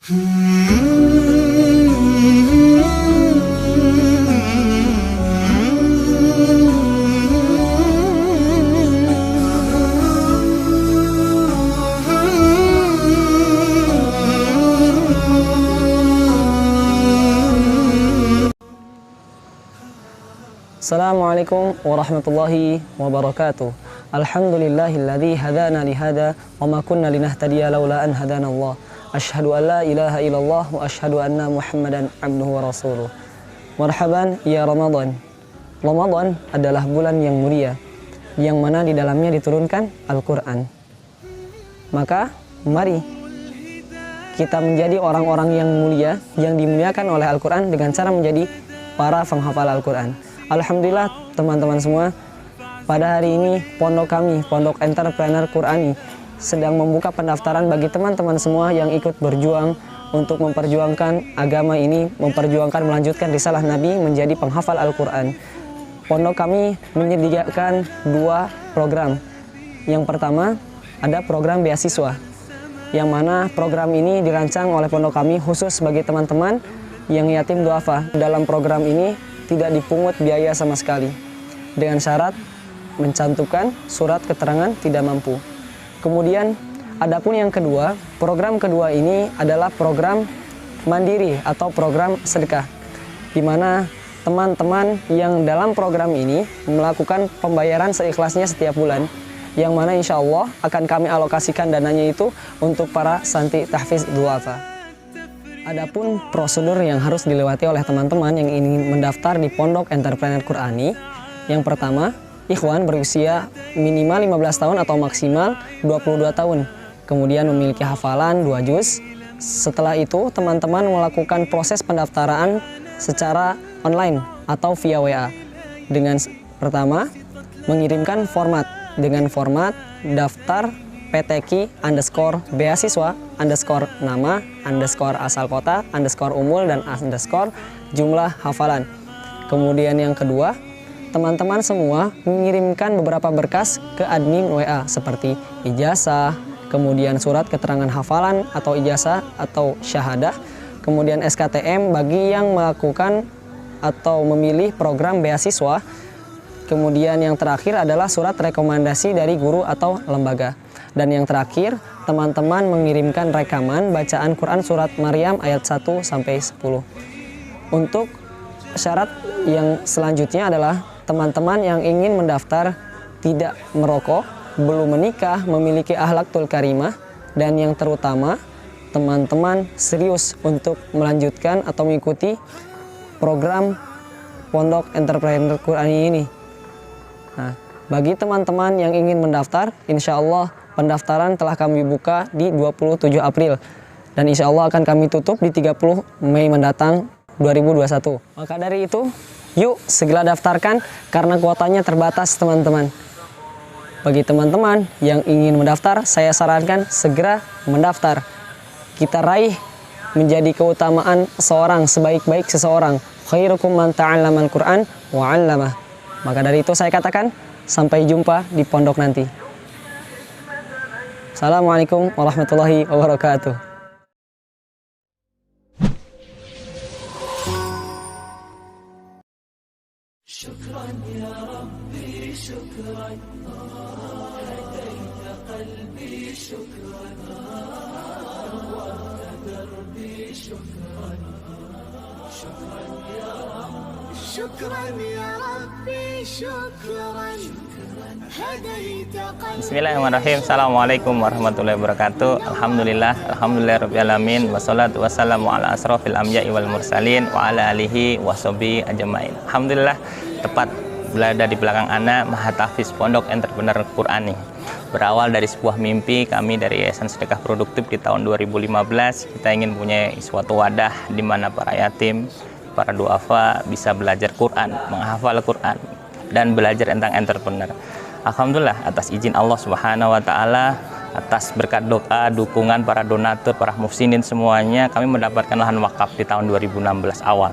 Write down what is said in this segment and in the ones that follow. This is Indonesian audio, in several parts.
Assalamualaikum warahmatullahi wabarakatuh. Alhamdulillahilladzi hadana lihada wa ma kunna linahtadiya laula an hadana Allah. Asyhadu an la ilaha illallah wa asyhadu anna Muhammadan abduhu wa rasuluh. Marhaban ya Ramadan. Ramadan adalah bulan yang mulia, yang mana di dalamnya diturunkan Al-Qur'an. Maka mari kita menjadi orang-orang yang mulia, yang dimuliakan oleh Al-Qur'an dengan cara menjadi para penghafal Al-Qur'an. Alhamdulillah teman-teman semua, pada hari ini pondok kami, Pondok Entrepreneur Qur'ani, sedang membuka pendaftaran bagi teman-teman semua yang ikut berjuang untuk memperjuangkan agama ini, memperjuangkan melanjutkan risalah Nabi menjadi penghafal Al-Qur'an. Pondok kami menyediakan 2 program. Yang pertama ada program beasiswa, yang mana program ini dirancang oleh pondok kami khusus bagi teman-teman yang yatim duafa. Dalam program ini tidak dipungut biaya sama sekali, dengan syarat mencantumkan surat keterangan tidak mampu. Kemudian adapun yang kedua, program kedua ini adalah program mandiri atau program sedekah, di mana teman-teman yang dalam program ini melakukan pembayaran seikhlasnya setiap bulan, yang mana insya Allah akan kami alokasikan dananya itu untuk para santri tahfiz duafa. Adapun prosedur yang harus dilewati oleh teman-teman yang ingin mendaftar di Pondok Entrepreneur Qur'ani, yang pertama, ikhwan berusia minimal 15 tahun atau maksimal 22 tahun, kemudian memiliki hafalan 2 juz. Setelah itu, teman-teman melakukan proses pendaftaran secara online atau via WA. Dengan pertama, mengirimkan format dengan format daftar PTQ _ beasiswa _ nama _ asal kota _ umur dan _ jumlah hafalan. Kemudian yang kedua, teman-teman semua mengirimkan beberapa berkas ke admin WA seperti ijazah, kemudian surat keterangan hafalan atau ijazah atau syahadah, kemudian SKTM bagi yang melakukan atau memilih program beasiswa. Kemudian yang terakhir adalah surat rekomendasi dari guru atau lembaga. Dan yang terakhir, teman-teman mengirimkan rekaman bacaan Quran surat Maryam ayat 1 sampai 10. Untuk syarat yang selanjutnya adalah teman-teman yang ingin mendaftar tidak merokok, belum menikah, memiliki akhlakul karimah, dan yang terutama teman-teman serius untuk melanjutkan atau mengikuti program Pondok Entrepreneur Qur'ani ini. Nah, bagi teman-teman yang ingin mendaftar, insya Allah pendaftaran telah kami buka di 27 April dan insya Allah akan kami tutup di 30 Mei mendatang 2021. Maka dari itu, yuk segera daftarkan karena kuotanya terbatas teman-teman. Bagi teman-teman yang ingin mendaftar, saya sarankan segera mendaftar. Kita raih menjadi keutamaan seorang sebaik-baik seseorang. Khairukum man ta'allamal Qur'an wa 'allamah. Maka dari itu saya katakan, sampai jumpa di pondok nanti. Assalamualaikum warahmatullahi wabarakatuh. Syukran ya Rabbi, syukran. Hadaita qalbi, syukran. Nawwarta darbi, syukran. Syukran ya Rabbi, syukran ya Rabbi, syukran. Bismillahirrahmanirrahim. Assalamualaikum warahmatullahi wabarakatuh. Alhamdulillahirabbil alamin, wassalatu wassalamu ala asrofil anbiya'i wal mursalin wa ala alihi washabihi ajmain. Alhamdulillah, tepat berada di belakang ana Maha Tahfiz Pondok Entrepreneur Qur'ani. Berawal dari sebuah mimpi kami dari Yayasan Sedekah Produktif di tahun 2015, kita ingin punya suatu wadah di mana para yatim, para duafa bisa belajar Quran, menghafal Quran, dan belajar tentang entrepreneur. Alhamdulillah, atas izin Allah Subhanahu wa Ta'ala, atas berkat doa, dukungan para donatur, para muhsinin semuanya, kami mendapatkan lahan wakaf di tahun 2016 awal.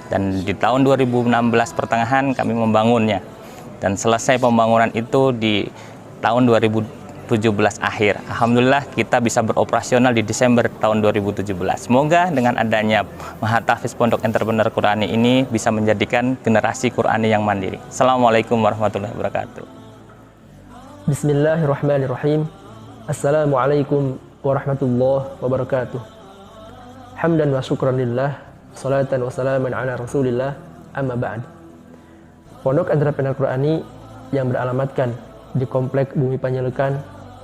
Dan di tahun 2016 pertengahan kami membangunnya. Dan selesai pembangunan itu di tahun 2017 akhir. Alhamdulillah kita bisa beroperasional di Desember tahun 2017. Semoga dengan adanya Mahatahfiz Pondok Entrepreneur Qurani ini bisa menjadikan generasi Qurani yang mandiri. Assalamualaikum warahmatullahi wabarakatuh. Bismillahirrahmanirrahim. Assalamualaikum warahmatullahi wabarakatuh. Hamdan wa syukran lillah, salatan wa salaman ala rasulillah, amma ba'd. Pondok Entrepreneur Qurani yang beralamatkan di Komplek Bumi Panjelekan,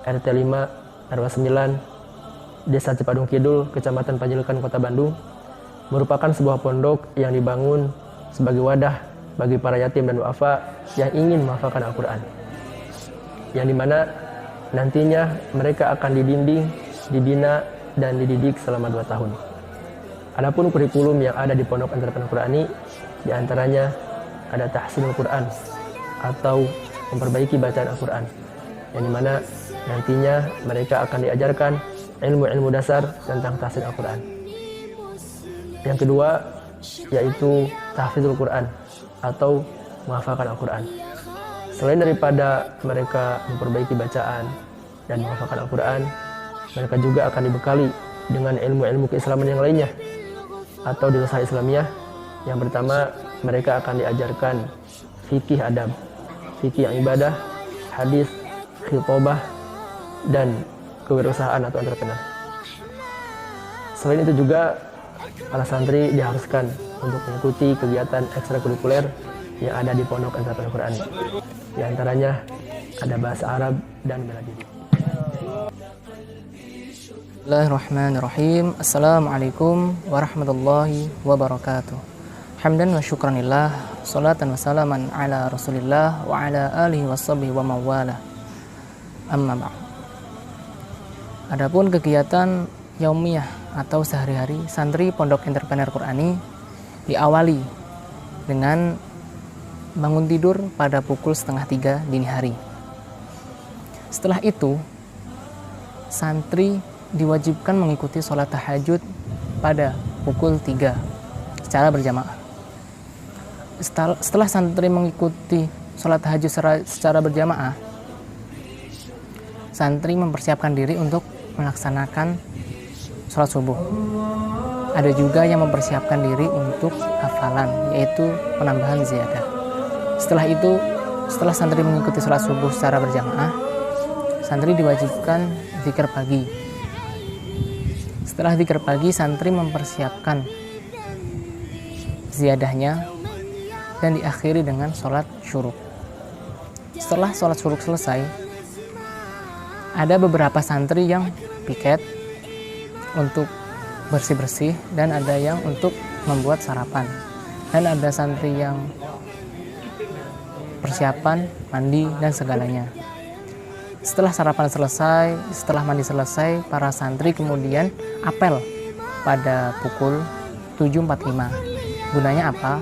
RT 5, RW 9, Desa Cipadung Kidul, Kecamatan Panjelekan, Kota Bandung, merupakan sebuah pondok yang dibangun sebagai wadah bagi para yatim dan duafa yang ingin menghafalkan Al-Quran. Yang dimana nantinya mereka akan dibimbing, dibina, dan dididik selama 2 tahun. Adapun kurikulum yang ada di Pondok Entrepreneur Qurani, diantaranya ada tahsinul Quran atau memperbaiki bacaan Al-Quran, yang dimana nantinya mereka akan diajarkan ilmu-ilmu dasar tentang tahsin Al-Quran. Yang kedua yaitu tahfidzul Quran atau menghafalkan Al-Quran. Selain daripada mereka memperbaiki bacaan dan menghafalkan Al-Quran, mereka juga akan dibekali dengan ilmu-ilmu keislaman yang lainnya atau dirasah Islamiyah. Yang pertama, mereka akan diajarkan fikih adab, fikih yang ibadah, hadis, khitobah, dan kewirausahaan atau entrepreneur. Selain itu juga para santri diharuskan untuk mengikuti kegiatan ekstrakurikuler yang ada di Pondok Entrepreneur Qurani. Di antaranya ada bahasa Arab dan bela diri. Bismillahirrahmanirrahim. Assalamualaikum warahmatullahi wabarakatuh. Hamdan wa syukranillah, salatan wa salaman ala rasulillah wa ala alihi washabihi wa mawala. Amma ba'd. Adapun kegiatan yaumiyah atau sehari-hari santri Pondok Entrepreneur Qurani diawali dengan bangun tidur pada pukul 2:30 dini hari. Setelah itu, santri diwajibkan mengikuti sholat tahajud pada pukul 3 secara berjamaah. Setelah santri mengikuti sholat tahajud secara berjamaah, santri mempersiapkan diri untuk melaksanakan sholat subuh. Ada juga yang mempersiapkan diri untuk hafalan, yaitu penambahan ziyadah. Setelah santri mengikuti sholat subuh secara berjamaah, santri diwajibkan zikir pagi. Setelah zikir pagi, santri mempersiapkan ziyadahnya dan diakhiri dengan sholat syuruk. Setelah sholat syuruk selesai, ada beberapa santri yang piket untuk bersih-bersih dan ada yang untuk membuat sarapan, dan ada santri yang persiapan mandi dan segalanya. Setelah sarapan selesai, setelah mandi selesai, para santri kemudian apel pada pukul 7.45. Gunanya apa?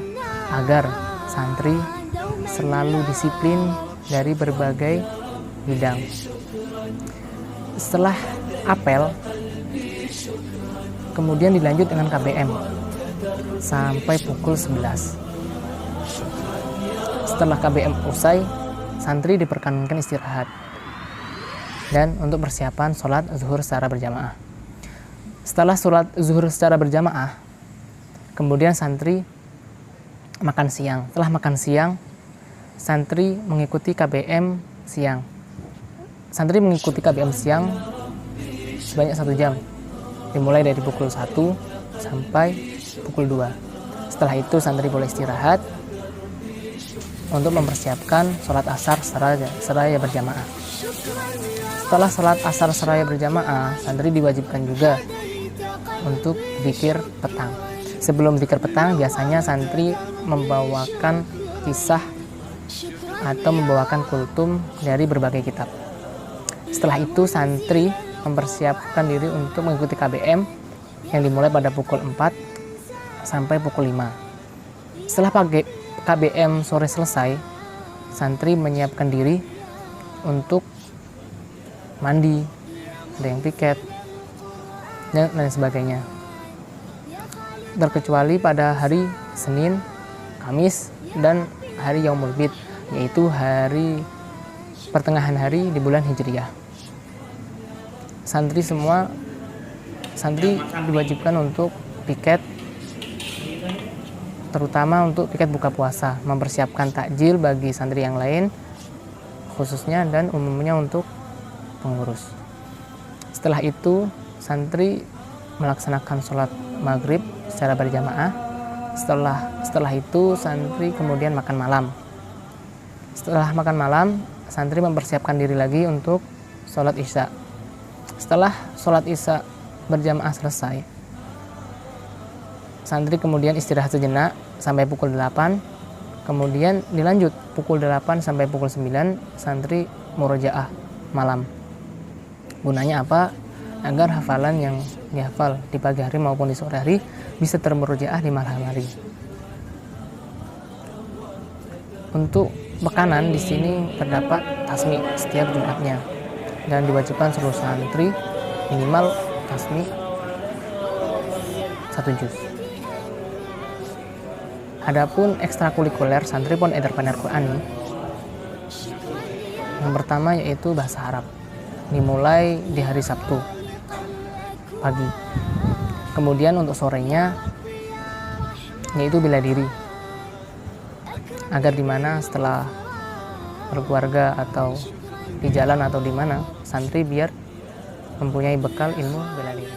Agar santri selalu disiplin dari berbagai bidang. Setelah apel, kemudian dilanjut dengan KBM sampai pukul 11. Setelah KBM usai, santri diperkenankan istirahat dan untuk persiapan sholat zuhur secara berjamaah. Setelah sholat zuhur secara berjamaah, kemudian santri makan siang. Setelah makan siang, santri mengikuti KBM siang. Santri mengikuti KBM siang sebanyak 1 jam, dimulai dari pukul 1 sampai pukul 2. Setelah itu santri boleh istirahat untuk mempersiapkan sholat asar seraya berjamaah. Setelah sholat asar seraya berjamaah, santri diwajibkan juga untuk zikir petang. Sebelum zikir petang, biasanya santri membawakan kisah atau membawakan kultum dari berbagai kitab. Setelah itu, santri mempersiapkan diri untuk mengikuti KBM yang dimulai pada pukul 4 sampai pukul 5. Setelah KBM sore selesai, santri menyiapkan diri untuk mandi, ada yang piket, dan lain sebagainya. Terkecuali pada hari Senin, Kamis, dan hari Yaumul Bid, yaitu hari pertengahan hari di bulan Hijriyah. santri diwajibkan untuk piket, terutama untuk piket buka puasa, mempersiapkan takjil bagi santri yang lain khususnya dan umumnya untuk pengurus. Setelah itu santri melaksanakan sholat maghrib secara berjamaah. Setelah itu santri kemudian makan malam. Setelah makan malam, santri mempersiapkan diri lagi untuk sholat isya. Setelah sholat isya berjamaah selesai, santri kemudian istirahat sejenak sampai pukul 8. Kemudian dilanjut pukul 8 sampai pukul 9 santri murojaah malam. Gunanya apa? Agar hafalan yang dihafal di pagi hari maupun di sore hari bisa termurojaah di malam hari. Untuk makanan di sini terdapat tasmi setiap Jumatnya dan diwajibkan seluruh santri minimal tasmi 1 juz. Adapun ekstrakurikuler santri Pondok Darpanir Qur'ani, yang pertama yaitu bahasa Arab, dimulai di hari Sabtu pagi. Kemudian untuk sorenya yaitu bela diri, agar dimana setelah berkeluarga atau di jalan atau di mana santri biar mempunyai bekal ilmu bela diri.